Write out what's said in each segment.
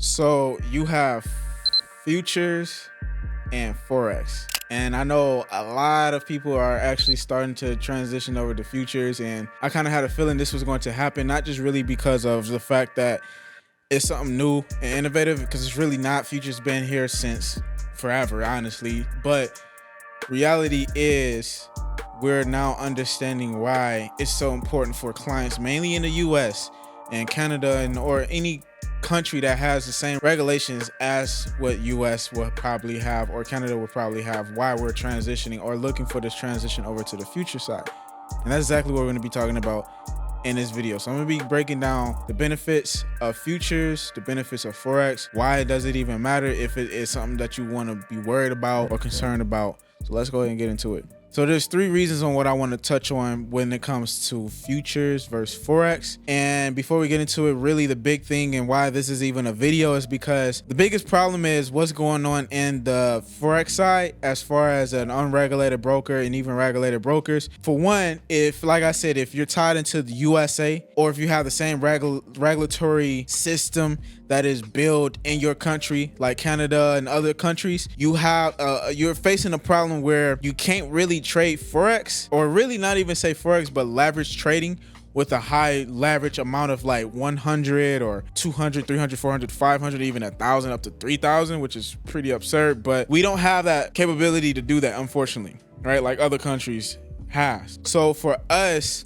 So you have futures and Forex. And I know a lot of people are actually starting to transition over to futures. And I kind of had a feeling this was going to happen, not just really because of the fact that it's something new and innovative, because it's really not. Futures been here since forever, honestly. But reality is we're now understanding why it's so important for clients, mainly in the US and Canada and or any country that has the same regulations as what US will probably have or Canada will probably have, why we're transitioning or looking for this transition over to the future side. And that's exactly what we're going to be talking about in this video. So I'm going to be breaking down the benefits of futures, the benefits of Forex, why does it even matter if it is something that you want to be worried about or concerned about. So let's go ahead and get into it. So there's three reasons on what I want to touch on when it comes to futures versus Forex. And before we get into it, really the big thing and why this is even a video is because the biggest problem is what's going on in the Forex side as far as an unregulated broker and even regulated brokers. For one, if, like I said, if you're tied into the USA or if you have the same regulatory system that is built in your country, like Canada and other countries, you have you're facing a problem where you can't really trade Forex, or really not even say Forex, but leverage trading with a high leverage amount of like 100 or 200, 300, 400, 500, even 1,000 up to 3,000, which is pretty absurd. But we don't have that capability to do that, unfortunately, right? Like other countries has. So for us,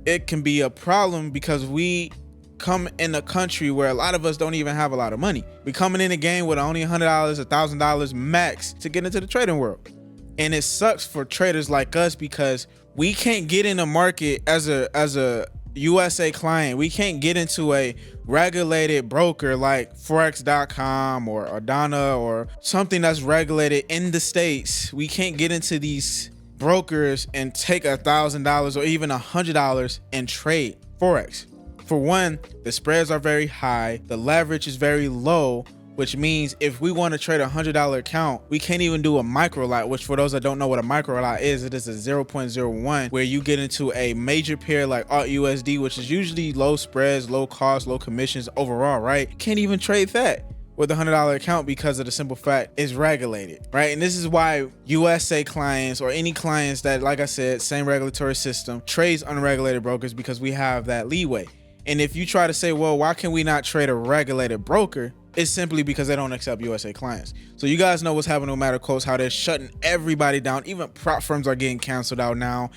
it can be a problem because we come in a country where a lot of us don't even have a lot of money. We coming in a game with only $100, $1,000 max to get into the trading world. And it sucks for traders like us because we can't get in a market as a USA client. We can't get into a regulated broker like Forex.com or Adana or something that's regulated in the States. We can't get into these brokers and take $1,000 or even $100 and trade Forex. For one, the spreads are very high, the leverage is very low, which means if we want to trade a $100 account, we can't even do a micro lot, which for those that don't know what a micro lot is, it is a 0.01 where you get into a major pair like AUD, which is usually low spreads, low cost, low commissions overall, right? Can't even trade that with a $100 account because of the simple fact it's regulated, right? And this is why USA clients or any clients that, like I said, same regulatory system, trades unregulated brokers because we have that leeway. And if you try to say, well, why can we not trade a regulated broker? It's simply because they don't accept USA clients. So you guys know what's happening with Mattercoast, how they're shutting everybody down. Even prop firms are getting canceled out now.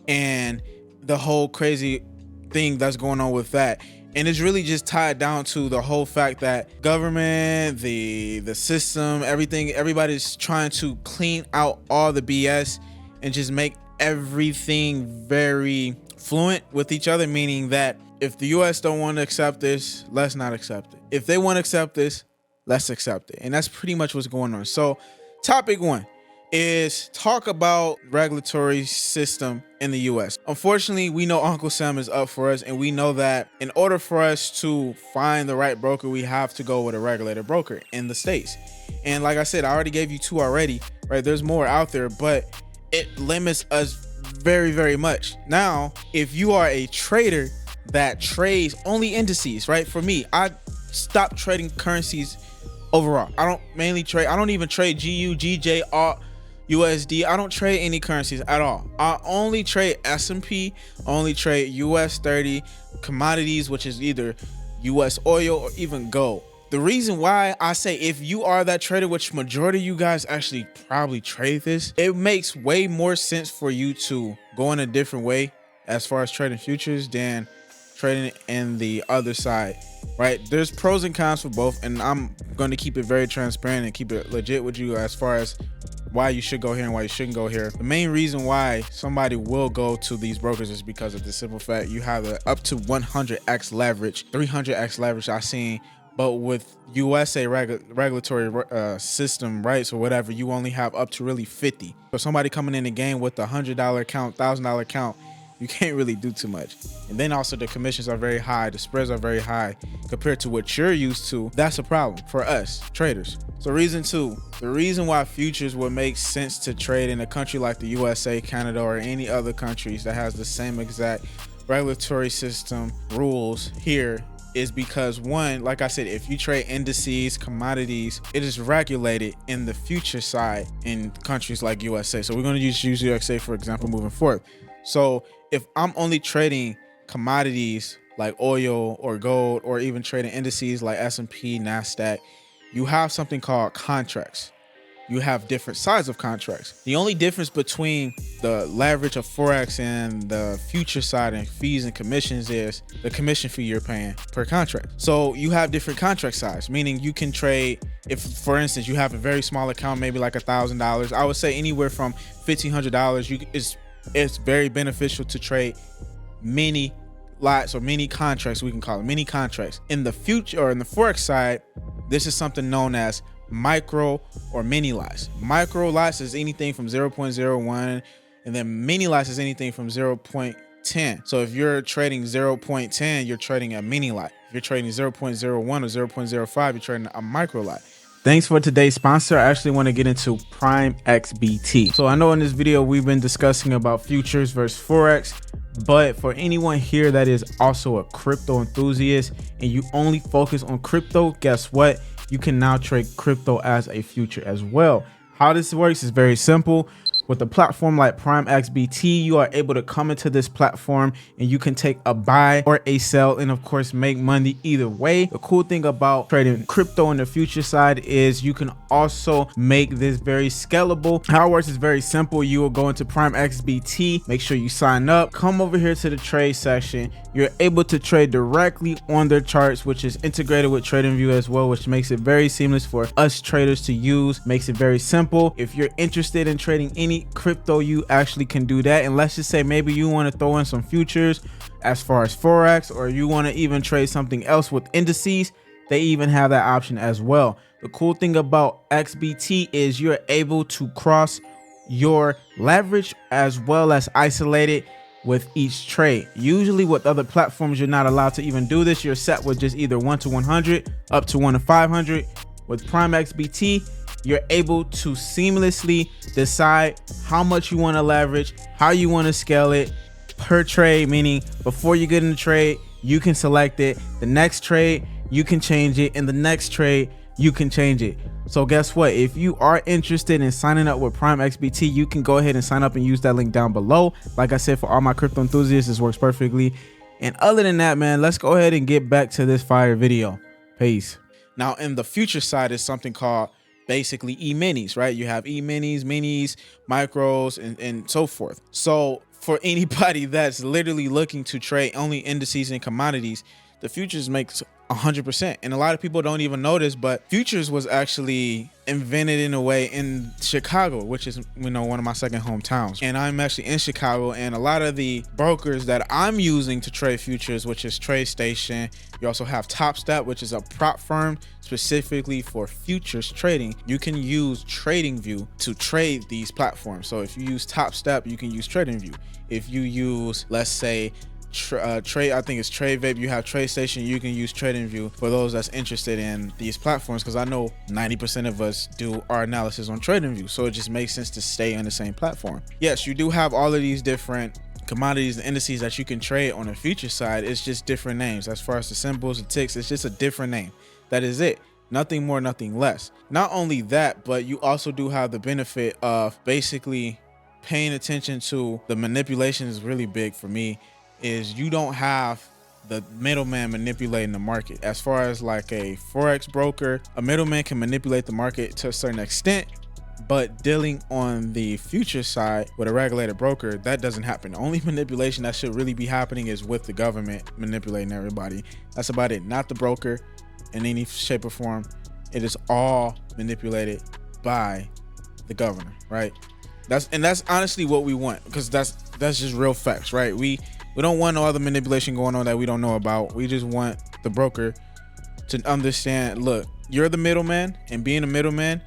And the whole crazy thing that's going on with that. And it's really just tied down to the whole fact that government, the system, everybody's trying to clean out all the BS and just make everything very fluent with each other, meaning that if the US don't want to accept this, let's not accept it. If they want to accept this, let's accept it. And that's pretty much what's going on. So topic one is talk about regulatory system in the US. Unfortunately, we know Uncle Sam is up for us, and we know that in order for us to find the right broker, we have to go with a regulated broker in the States. And like I said, I already gave you two already, right? There's more out there, but it limits us very, very much. Now, if you are a trader that trades only indices, right? For me, I stopped trading currencies overall. I don't even trade GU, GJ, USD. I don't trade any currencies at all. I only trade S&P, only trade US 30 commodities, which is either US oil or even gold. The reason why I say if you are that trader, which majority of you guys actually probably trade this, it makes way more sense for you to go in a different way as far as trading futures than trading in the other side, right? There's pros and cons for both, and I'm going to keep it very transparent and keep it legit with you as far as why you should go here and why you shouldn't go here. The main reason why somebody will go to these brokers is because of the simple fact you have a up to 100x leverage, 300x leverage I've seen, but with USA regulatory system, right? So whatever, you only have up to really 50. So somebody coming in the game with a $100 account, $1,000 account, you can't really do too much. And then also the commissions are very high, the spreads are very high compared to what you're used to. That's a problem for us traders. So reason two, the reason why futures would make sense to trade in a country like the USA, Canada, or any other countries that has the same exact regulatory system rules here is because, one, like I said, if you trade indices, commodities, it is regulated in the future side in countries like USA. So we're going to use USA for example moving forward. So if I'm only trading commodities like oil or gold, or even trading indices like S&P, NASDAQ, you have something called contracts. You have different sides of contracts. The only difference between the leverage of Forex and the future side and fees and commissions is the commission fee you're paying per contract. So you have different contract size, meaning you can trade, if for instance you have a very small account, maybe like $1,000, I would say anywhere from $1,500, it's very beneficial to trade many lots or mini contracts. We can call it mini contracts. In the future, or in the Forex side, this is something known as micro or mini lots. Micro lots is anything from 0.01, and then mini lots is anything from 0.10. So if you're trading 0.10, you're trading a mini lot. If you're trading 0.01 or 0.05, you're trading a micro lot. Thanks for today's sponsor. I actually want to get into PrimeXBT. So I know in this video we've been discussing about futures versus Forex, but for anyone here that is also a crypto enthusiast and you only focus on crypto, guess what? You can now trade crypto as a future as well. How this works is very simple. With a platform like PrimeXBT, you are able to come into this platform and you can take a buy or a sell and of course make money either way. The cool thing about trading crypto on the future side is you can also make this very scalable. How it works is very simple. You will go into PrimeXBT, make sure you sign up, come over here to the trade section. You're able to trade directly on their charts, which is integrated with TradingView as well, which makes it very seamless for us traders to use, makes it very simple. If you're interested in trading any crypto, you actually can do that. And let's just say maybe you want to throw in some futures as far as Forex, or you want to even trade something else with indices, they even have that option as well. The cool thing about XBT is you're able to cross your leverage as well as isolate it with each trade. Usually with other platforms, you're not allowed to even do this. You're set with just either 1 to 100 up to 1 to 500. With PrimeXBT, you're able to seamlessly decide how much you want to leverage, how you want to scale it per trade, meaning before you get in the trade, you can select it. The next trade, you can change it. And the next trade, you can change it. So guess what? If you are interested in signing up with PrimeXBT, you can go ahead and sign up and use that link down below. Like I said, for all my crypto enthusiasts, this works perfectly. And other than that, man, let's go ahead and get back to this fire video. Peace. Now, in the future side is something called basically E-minis, right? You have E-minis, minis, micros, and so forth. So for anybody that's literally looking to trade only indices and commodities, the futures makes 100%. And a lot of people don't even know this, but futures was actually invented in a way in Chicago, which is, you know, one of my second hometowns. And I'm actually in Chicago, and a lot of the brokers that I'm using to trade futures, which is TradeStation, you also have TopStep, which is a prop firm specifically for futures trading. You can use TradingView to trade these platforms. So if you use TopStep, you can use TradingView. If you use, let's say, I think it's TradeVape, you have TradeStation, you can use TradingView for those that's interested in these platforms, because I know 90% of us do our analysis on TradingView, so it just makes sense to stay on the same platform. Yes, you do have all of these different commodities and indices that you can trade on the future side. It's just different names. As far as the symbols, the ticks, it's just a different name. That is it. Nothing more, nothing less. Not only that, but you also do have the benefit of basically paying attention to the manipulation. Is really big for me, is you don't have the middleman manipulating the market. As far as like a Forex broker, a middleman can manipulate the market to a certain extent, but dealing on the future side with a regulated broker, that doesn't happen. The only manipulation that should really be happening is with the government manipulating everybody. That's about it. Not the broker in any shape or form. It is all manipulated by the governor, right? That's honestly what we want, because that's just real facts, right? We don't want no other manipulation going on that we don't know about. We just want the broker to understand, look, you're the middleman, and being a middleman,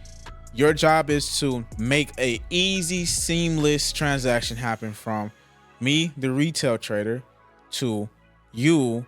your job is to make a easy, seamless transaction happen from me, the retail trader, to you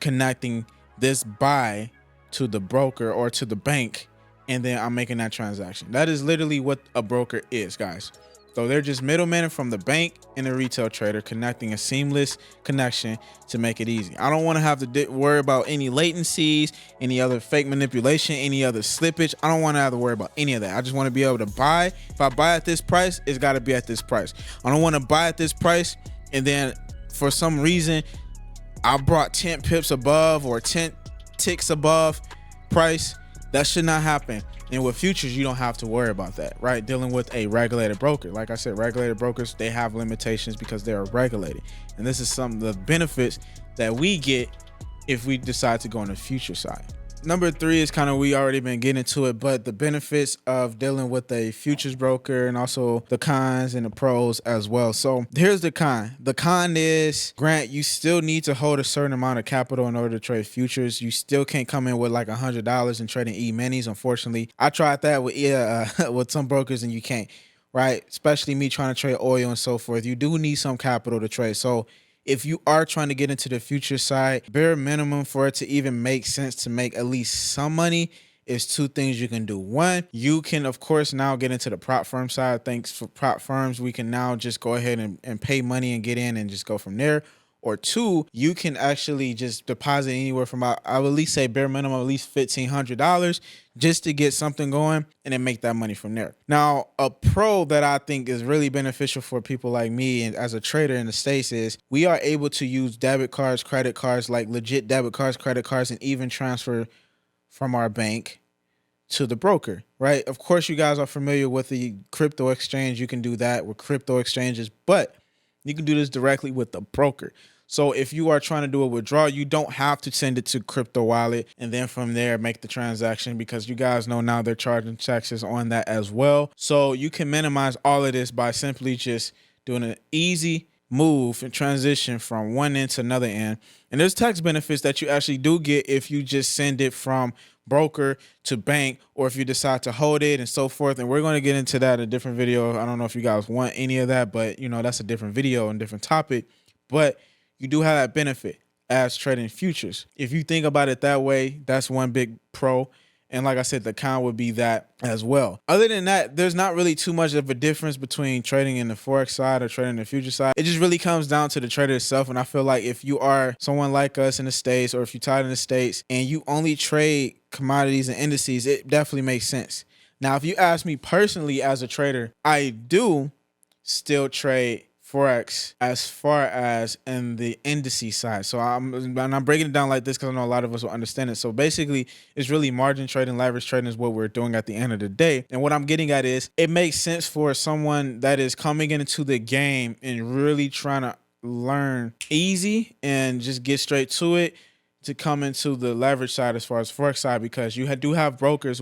connecting this buy to the broker or to the bank, and then I'm making that transaction. That is literally what a broker is, guys. So they're just middlemen from the bank and the retail trader, connecting a seamless connection to make it easy. I don't want to have to worry about any latencies, any other fake manipulation, any other slippage. I don't want to have to worry about any of that. I just want to be able to buy. If I buy at this price, it's got to be at this price. I don't want to buy at this price and then for some reason I brought 10 pips above or 10 ticks above price. That should not happen. And with futures, you don't have to worry about that, right? Dealing with a regulated broker. Like I said, regulated brokers, they have limitations because they are regulated. And this is some of the benefits that we get if we decide to go on the future side. Number 3 is kind of, we already been getting into it, but the benefits of dealing with a futures broker and also the cons and the pros as well. So here's the con. The con is, Grant, you still need to hold a certain amount of capital in order to trade futures. You still can't come in with like $100 and trading E-minis. Unfortunately, I tried that with some brokers and you can't, right? Especially me trying to trade oil and so forth. You do need some capital to trade. So if you are trying to get into the future side, bare minimum for it to even make sense to make at least some money is 2 things you can do. 1, you can, of course, now get into the prop firm side. Thanks for prop firms, we can now just go ahead and pay money and get in and just go from there. Or 2, you can actually just deposit anywhere from, I would at least say bare minimum, at least $1,500 just to get something going and then make that money from there. Now, a pro that I think is really beneficial for people like me and as a trader in the States is we are able to use debit cards, credit cards, like legit debit cards, credit cards, and even transfer from our bank to the broker, right? Of course, you guys are familiar with the crypto exchange. You can do that with crypto exchanges, but you can do this directly with the broker. So if you are trying to do a withdrawal, you don't have to send it to crypto wallet and then from there make the transaction, because you guys know now they're charging taxes on that as well. So you can minimize all of this by simply just doing an easy move and transition from one end to another end. And there's tax benefits that you actually do get if you just send it from broker to bank, or if you decide to hold it and so forth. And we're going to get into that in a different video. I don't know if you guys want any of that, but you know, that's a different video and different topic. But you do have that benefit as trading futures. If you think about it that way, that's one big pro. And like I said, the con would be that as well. Other than that, there's not really too much of a difference between trading in the Forex side or trading in the future side. It just really comes down to the trader itself. And I feel like if you are someone like us in the States, or if you're tied in the States and you only trade commodities and indices, it definitely makes sense. Now, if you ask me personally as a trader, I do still trade Forex as far as in the indices side. So I'm breaking it down like this because I know a lot of us will understand it. So basically, it's really margin trading, leverage trading is what we're doing at the end of the day. And what I'm getting at is, it makes sense for someone that is coming into the game and really trying to learn easy and just get straight to it, to come into the leverage side as far as Forex side, because you do have brokers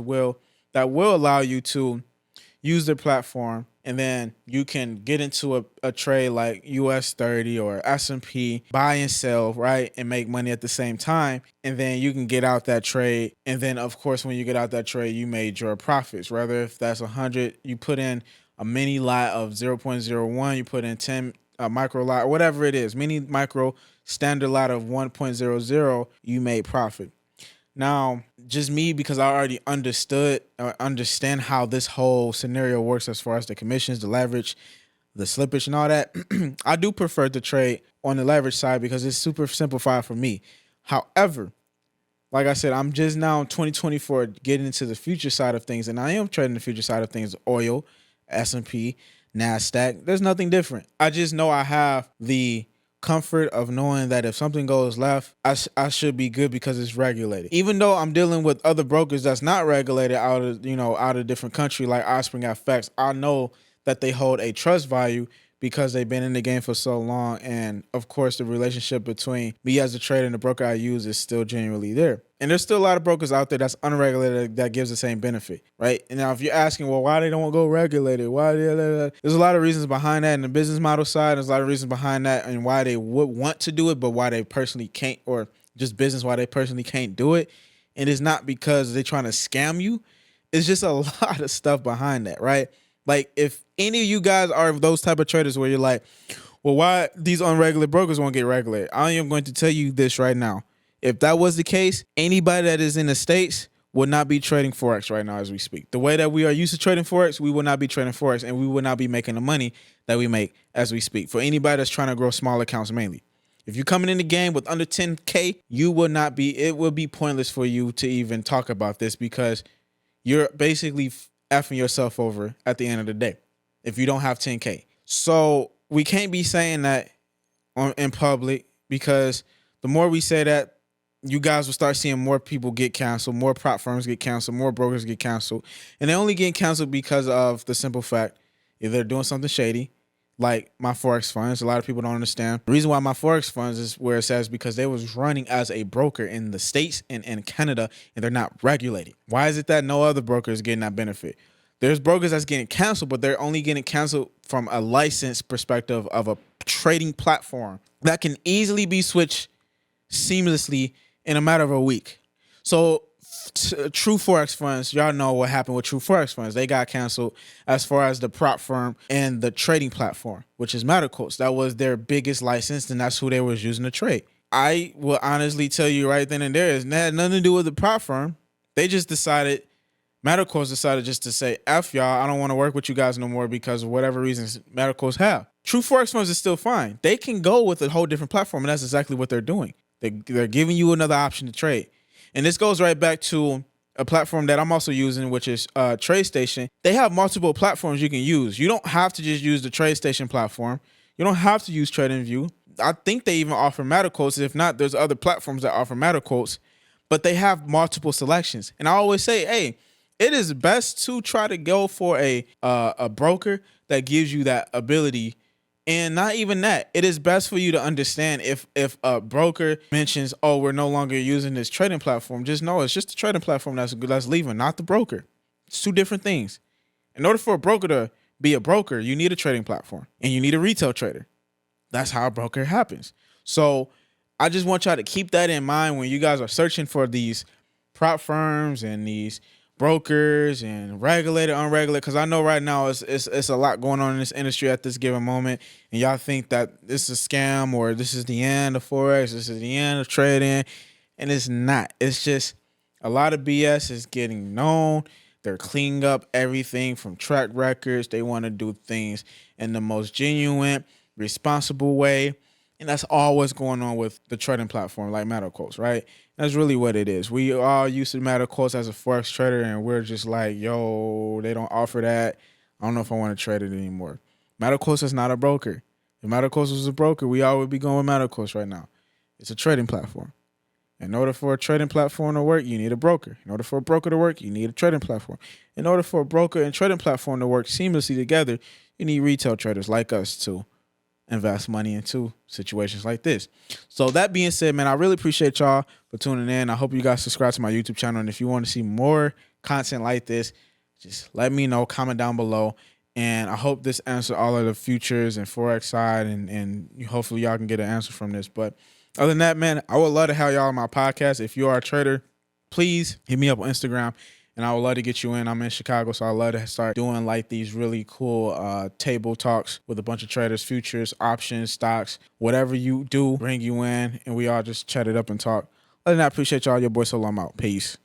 that will allow you to use their platform, and then you can get into a trade like US 30 or S&P, buy and sell, right? And make money at the same time. And then you can get out that trade. And then of course, when you get out that trade, you made your profits. Whether if that's 100, you put in a mini lot of 0.01, you put in 10 micro lot, whatever it is, mini, micro, standard lot of 1.00, you made profit. Now, just me, because I already understand how this whole scenario works as far as the commissions, the leverage, the slippage and all that, I do prefer to trade on the leverage side because it's super simplified for me. However, like I said, I'm just now in 2024 getting into the future side of things, and I am trading the future side of things, oil, S&P, NASDAQ. There's nothing different. I just know I have the comfort of knowing that if something goes left, I should be good because it's regulated. Even though I'm dealing with other brokers that's not regulated out of a different country like Ospreyfx, I know that they hold a trust value because they've been in the game for so long. And of course, the relationship between me as a trader and the broker I use is still genuinely there. And there's still a lot of brokers out there that's unregulated that gives the same benefit, right? And now if you're asking, well, why they don't go regulated? There's a lot of reasons behind that in the business model side. There's a lot of reasons behind that and why they would want to do it, but why they personally can't, or just business, why they personally can't do it. And it's not because they're trying to scam you. It's just a lot of stuff behind that, right? Like if any of you guys are those type of traders where you're like, well, why these unregulated brokers won't get regulated? I am going to tell you this right now. If that was the case, anybody that is in the States will not be trading Forex right now as we speak. The way that we are used to trading Forex, we will not be trading Forex, and we will not be making the money that we make as we speak. For anybody that's trying to grow small accounts mainly. If you're coming in the game with under 10K, you will not be, it will be pointless for you to even talk about this because you're basically effing yourself over at the end of the day if you don't have 10K. So we can't be saying that in public, because the more we say that, you guys will start seeing more people get canceled, more prop firms get canceled, more brokers get canceled. And they only get canceled because of the simple fact either they're doing something shady, like my Forex funds. A lot of people don't understand. The reason why my Forex funds is where it says because they was running as a broker in the States and in Canada, and they're not regulated. Why is it that no other broker is getting that benefit? There's brokers that's getting canceled, but they're only getting canceled from a license perspective of a trading platform that can easily be switched seamlessly in a matter of a week. So True Forex funds, y'all know what happened with True Forex funds. They got canceled as far as the prop firm and the trading platform, which is 𝐒𝐒𝐃. That was their biggest license, and that's who they was using to trade. I will honestly tell you right then and there, it had nothing to do with the prop firm. They just decided, 𝐒𝐒𝐃 decided just to say, F y'all, I don't want to work with you guys no more because of whatever reasons 𝐒𝐒𝐃 have. True Forex funds is still fine. They can go with a whole different platform, and that's exactly what they're doing. They're giving you another option to trade. And this goes right back to a platform that I'm also using, which is TradeStation. They have multiple platforms you can use. You don't have to just use the TradeStation platform. You don't have to use TradingView. I think they even offer 𝐒𝐒𝐃s. If not, there's other platforms that offer 𝐒𝐒𝐃s, but they have multiple selections. And I always say, hey, it is best to try to go for a broker that gives you that ability. And not even that, it is best for you to understand if a broker mentions, oh, we're no longer using this trading platform, just know it's just the trading platform that's leaving, not the broker. It's two different things. In order for a broker to be a broker, you need a trading platform and you need a retail trader. That's how a broker happens. So I just want y'all to keep that in mind when you guys are searching for these prop firms and these brokers and regulated, unregulated, because I know right now it's a lot going on in this industry at this given moment, and y'all think that this is a scam or this is the end of Forex, this is the end of trading, and it's not. It's just a lot of BS is getting known. They're cleaning up everything from track records. They want to do things in the most genuine, responsible way. And that's all what's going on with the trading platform like 𝐒𝐒𝐃s, right? That's really what it is. We all used to 𝐒𝐒𝐃s as a Forex trader, and we're just like, yo, they don't offer that. I don't know if I want to trade it anymore. 𝐒𝐒𝐃s is not a broker. If 𝐒𝐒𝐃s was a broker, we all would be going with 𝐒𝐒𝐃s right now. It's a trading platform. In order for a trading platform to work, you need a broker. In order for a broker to work, you need a trading platform. In order for a broker and trading platform to work seamlessly together, you need retail traders like us to invest money into situations like this. So that being said, man, I really appreciate y'all for tuning in. I hope you guys subscribe to my YouTube channel. And if you want to see more content like this, just let me know, comment down below. And I hope this answered all of the futures and Forex side. And hopefully y'all can get an answer from this. But other than that, man, I would love to have y'all on my podcast. If you are a trader, please hit me up on Instagram. And I would love to get you in. I'm in Chicago, so I'd love to start doing like these really cool table talks with a bunch of traders, futures, options, stocks, whatever you do, bring you in, and we all just chat it up and talk. Other than that, I appreciate y'all. Your boy Solo, I'm out. Peace.